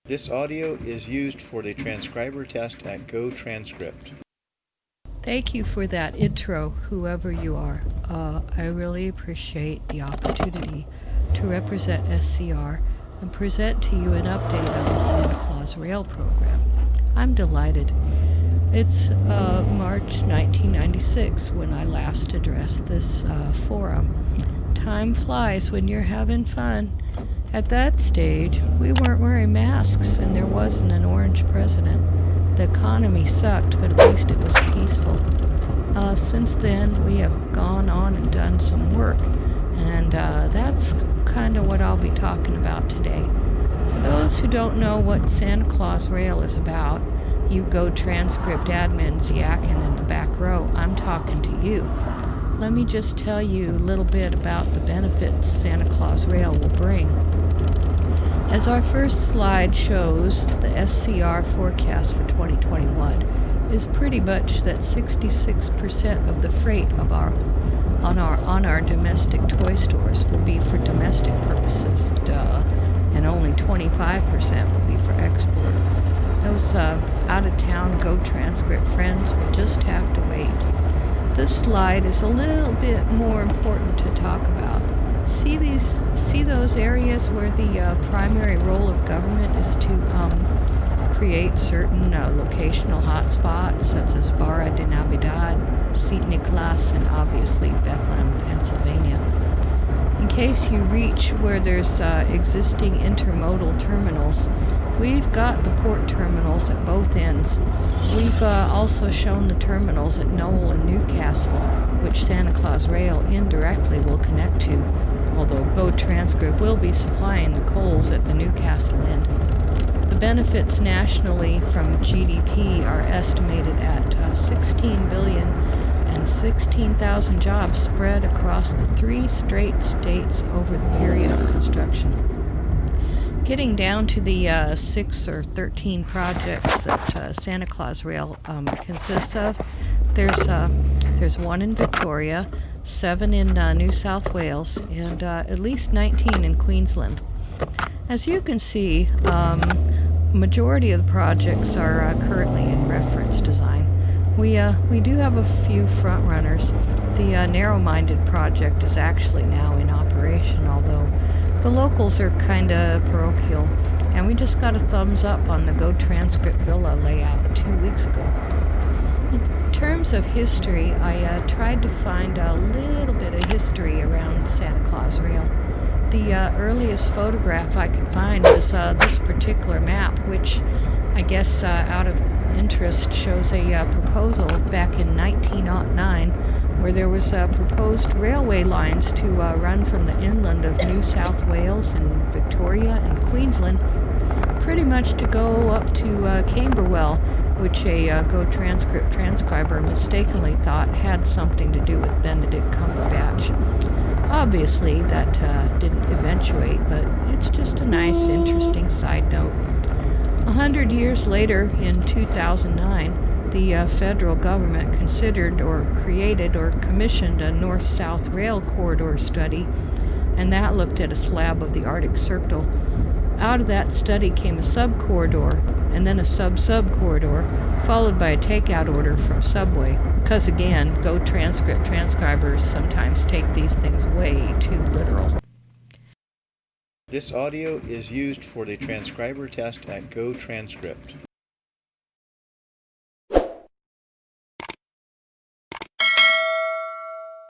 This audio is used for the transcriber test at GoTranscript. Thank you for that intro, whoever you are. I really appreciate the opportunity to represent SCR and present to you an update on the Santa Claus Rail program. I'm delighted. It's March 1996 when I last addressed this forum. Time flies when you're having fun. At that stage, we weren't wearing masks and there wasn't an orange president. The economy sucked, but at least it was peaceful. Since then, we have gone on and done some work, and that's kind of what I'll be talking about today. For those who don't know what Santa Claus Rail is about, you GoTranscript admins yakking in the back row, I'm talking to you. Let me just tell you a little bit about the benefits Santa Claus Rail will bring. As our first slide shows, the SCR forecast for 2021 is pretty much that 66% of the freight of on our domestic toy stores will be for domestic purposes, and only 25% will be for export. Those out-of-town GoTranscript friends will just have to wait. This slide is a little bit more important to talk about. See those areas where the primary role of government is to create certain locational hotspots, such as Barra de Navidad, St. Nicholas, and obviously Bethlehem, Pennsylvania. In case you reach where there's existing intermodal terminals, we've got the port terminals at both ends. We've also shown the terminals at Knoll and Newcastle, which Santa Claus Rail indirectly will connect to, although GoTranscript will be supplying the coals at the Newcastle end. The benefits nationally from GDP are estimated at $16 billion and 16,000 jobs spread across the 3 straight states over the period of construction. Getting down to the 6 or 13 projects that Santa Claus Rail consists of, there's one in Victoria, 7 in New South Wales, and at least 19 in Queensland. As you can see, majority of the projects are currently in reference design. We do have a few front runners. The narrow-minded project is actually now in operation, although the locals are kind of parochial, and we just got a thumbs up on the GoTranscript Villa layout 2 weeks ago. In terms of history, I tried to find a little bit of history around Santa Claus Rail. The earliest photograph I could find was this particular map, which I guess out of interest shows a proposal back in 1909 where there was proposed railway lines to run from the inland of New South Wales and Victoria and Queensland, pretty much to go up to Camberwell, which a GoTranscript transcriber mistakenly thought had something to do with Benedict Cumberbatch. Obviously, that didn't eventuate, but it's just a nice, interesting side note. 100 years later, in 2009, the federal government considered or created or commissioned a north-south rail corridor study, and that looked at a slab of the Arctic Circle. Out of that study came a sub-corridor, and then a sub-sub-corridor, followed by a takeout order from Subway. Because again, GoTranscript transcribers sometimes take these things way too literal. This audio is used for the transcriber test at GoTranscript.